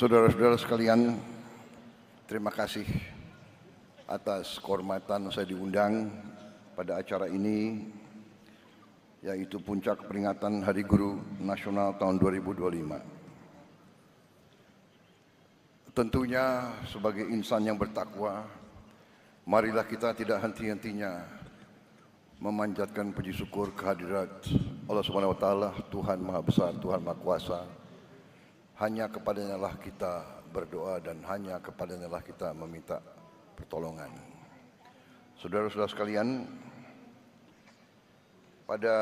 Saudara-saudara sekalian, terima kasih atas kehormatan saya diundang pada acara ini, yaitu puncak peringatan Hari Guru Nasional tahun 2025. Tentunya sebagai insan yang bertakwa, marilah kita tidak henti-hentinya memanjatkan puji syukur kehadirat Allah Subhanahu wa taala, Tuhan Maha Besar, Tuhan Maha Kuasa. Hanya kepadanya lah kita berdoa dan hanya kepadanya lah kita meminta pertolongan. Saudara-saudara sekalian, pada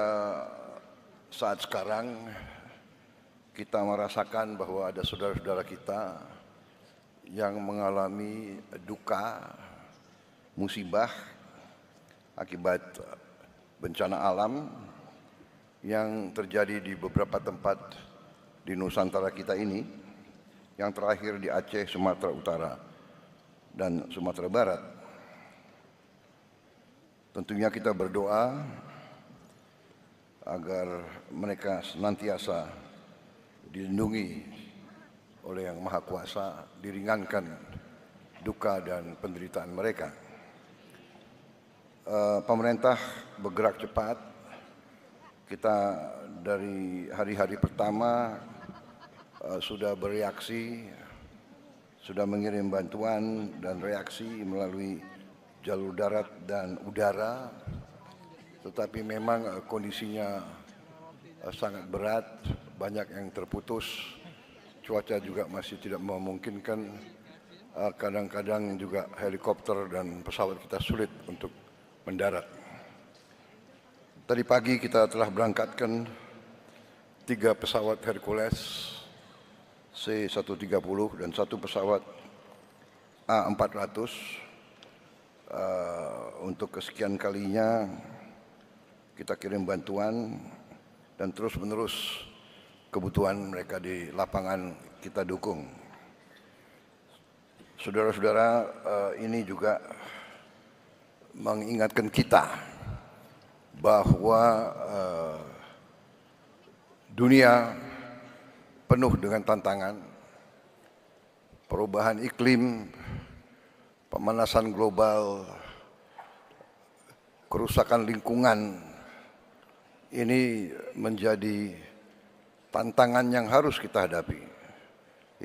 saat sekarang kita merasakan bahwa ada saudara-saudara kita yang mengalami duka, musibah akibat bencana alam yang terjadi di beberapa tempat di Nusantara kita ini, yang terakhir di Aceh, Sumatera Utara, dan Sumatera Barat. Tentunya kita berdoa agar mereka senantiasa dilindungi oleh Yang Maha Kuasa, diringankan duka dan penderitaan mereka. Pemerintah bergerak cepat. Kita dari hari-hari pertama sudah bereaksi, sudah mengirim bantuan dan reaksi melalui jalur darat dan udara, tetapi memang kondisinya sangat berat, banyak yang terputus, cuaca juga masih tidak memungkinkan, kadang-kadang juga helikopter dan pesawat kita sulit untuk mendarat. Tadi pagi kita telah berangkatkan 3 pesawat Hercules C-130 dan 1 pesawat A-400 untuk kesekian kalinya kita kirim bantuan dan terus-menerus kebutuhan mereka di lapangan kita dukung. Saudara-saudara, ini juga mengingatkan kita bahwa dunia penuh dengan tantangan, perubahan iklim, pemanasan global, kerusakan lingkungan. Ini menjadi tantangan yang harus kita hadapi.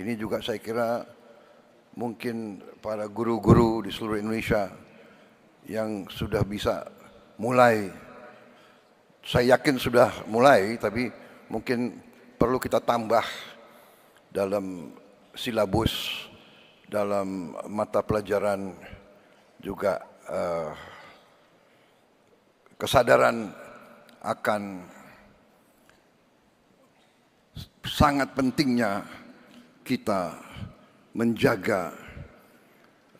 Ini juga saya kira mungkin para guru-guru di seluruh Indonesia yang sudah bisa mulai, saya yakin sudah mulai, tapi mungkin perlu kita tambah dalam silabus, dalam mata pelajaran juga kesadaran akan sangat pentingnya kita menjaga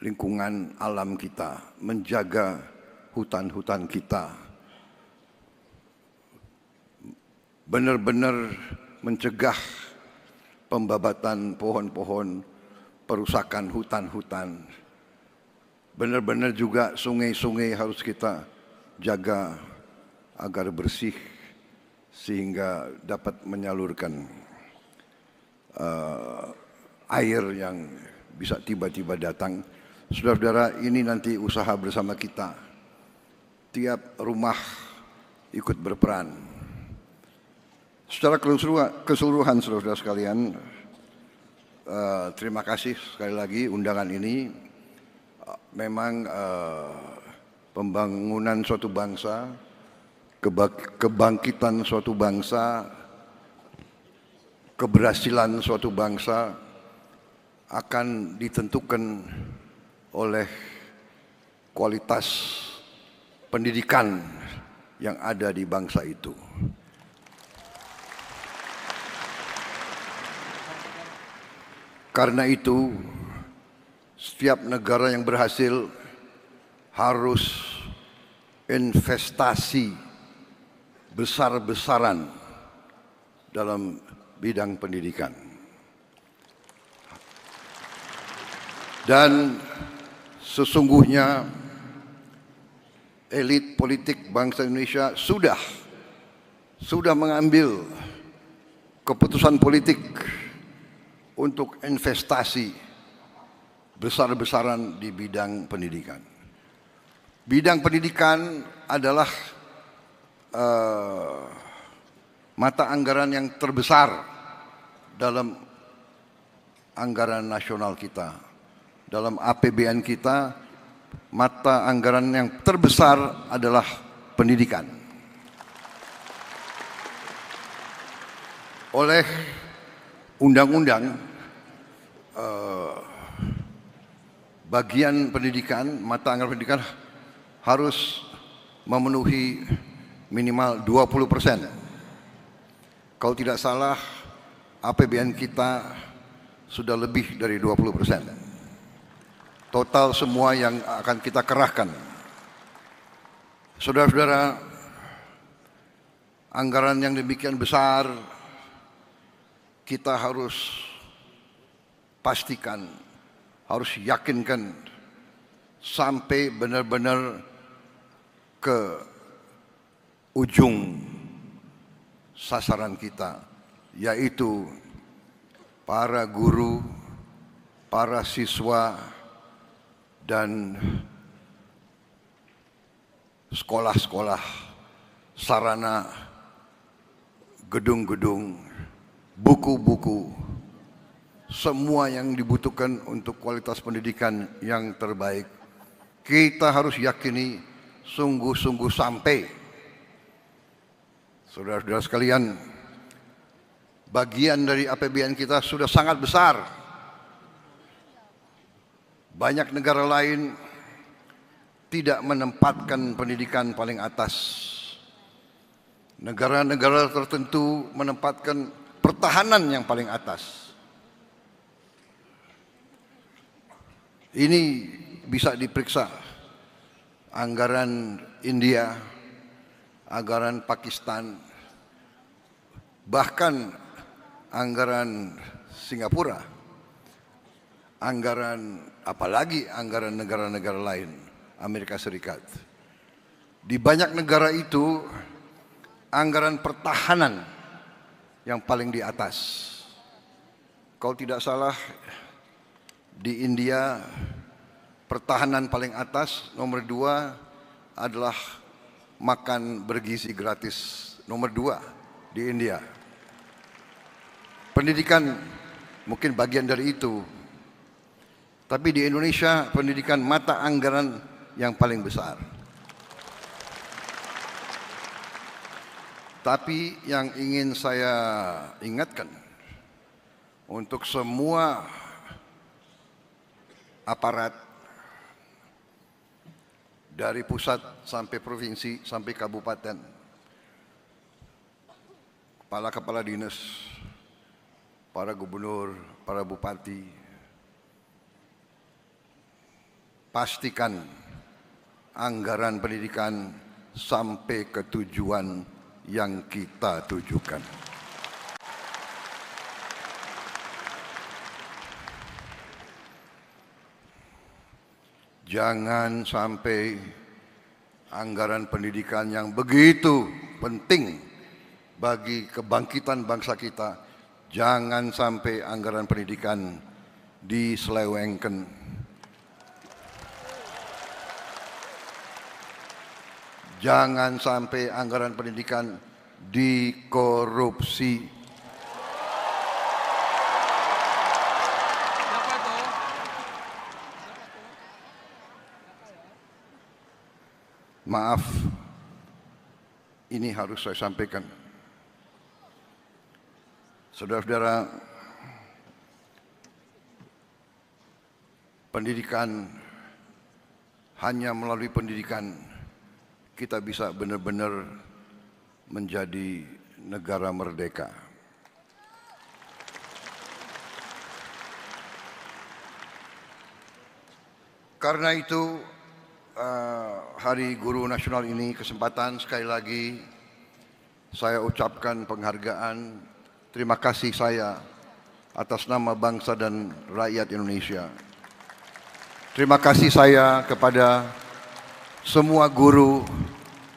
lingkungan alam kita, menjaga hutan-hutan kita, benar-benar mencegah pembabatan pohon-pohon, perusakan hutan-hutan. Benar-benar juga sungai-sungai harus kita jaga agar bersih sehingga dapat menyalurkan air yang bisa tiba-tiba datang. Saudara-saudara, ini nanti usaha bersama kita. Tiap rumah ikut berperan. Secara keseluruhan saudara-saudara sekalian, terima kasih sekali lagi undangan ini. Memang pembangunan suatu bangsa, kebangkitan suatu bangsa, keberhasilan suatu bangsa akan ditentukan oleh kualitas pendidikan yang ada di bangsa itu. Karena itu, setiap negara yang berhasil harus investasi besar-besaran dalam bidang pendidikan. Dan sesungguhnya elit politik bangsa Indonesia sudah mengambil keputusan politik untuk investasi besar-besaran di bidang pendidikan. Bidang pendidikan adalah mata anggaran yang terbesar dalam anggaran nasional kita. Dalam APBN kita, mata anggaran yang terbesar adalah pendidikan. Oleh undang-undang, bagian pendidikan, mata anggaran pendidikan harus memenuhi minimal 20%. Kalau tidak salah, APBN kita sudah lebih dari 20%. Total semua yang akan kita kerahkan. Saudara-saudara, anggaran yang demikian besar, kita harus pastikan, harus yakinkan sampai benar-benar ke ujung sasaran kita, yaitu para guru, para siswa, dan sekolah-sekolah, sarana, gedung-gedung, buku-buku, semua yang dibutuhkan untuk kualitas pendidikan yang terbaik. Kita harus yakini sungguh-sungguh sampai. Saudara-saudara sekalian, bagian dari APBN kita sudah sangat besar. Banyak negara lain tidak menempatkan pendidikan paling atas. Negara-negara tertentu menempatkan pertahanan yang paling atas. Ini bisa diperiksa. Anggaran India, anggaran Pakistan, bahkan anggaran Singapura, anggaran apalagi anggaran negara-negara lain, Amerika Serikat. Di banyak negara itu anggaran pertahanan yang paling di atas. Kalau tidak salah, di India pertahanan paling atas, nomor 2 adalah makan bergizi gratis, nomor 2 di India. Pendidikan mungkin bagian dari itu. Tapi di Indonesia pendidikan mata anggaran yang paling besar. Tapi yang ingin saya ingatkan untuk semua aparat dari pusat sampai provinsi sampai kabupaten, kepala-kepala dinas, para gubernur, para bupati, pastikan anggaran pendidikan sampai ke tujuan yang kita tujukan. Jangan sampai anggaran pendidikan yang begitu penting bagi kebangkitan bangsa kita, jangan sampai anggaran pendidikan diselewengkan. Jangan sampai anggaran pendidikan dikorupsi. Maaf, ini harus saya sampaikan. Saudara-saudara, pendidikan, hanya melalui pendidikan kita bisa benar-benar menjadi negara merdeka. Karena itu, Hari Guru Nasional ini kesempatan sekali lagi saya ucapkan penghargaan, terima kasih saya atas nama bangsa dan rakyat Indonesia. Terima kasih saya kepada semua guru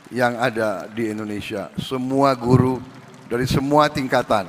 yang ada di Indonesia, semua guru dari semua tingkatan.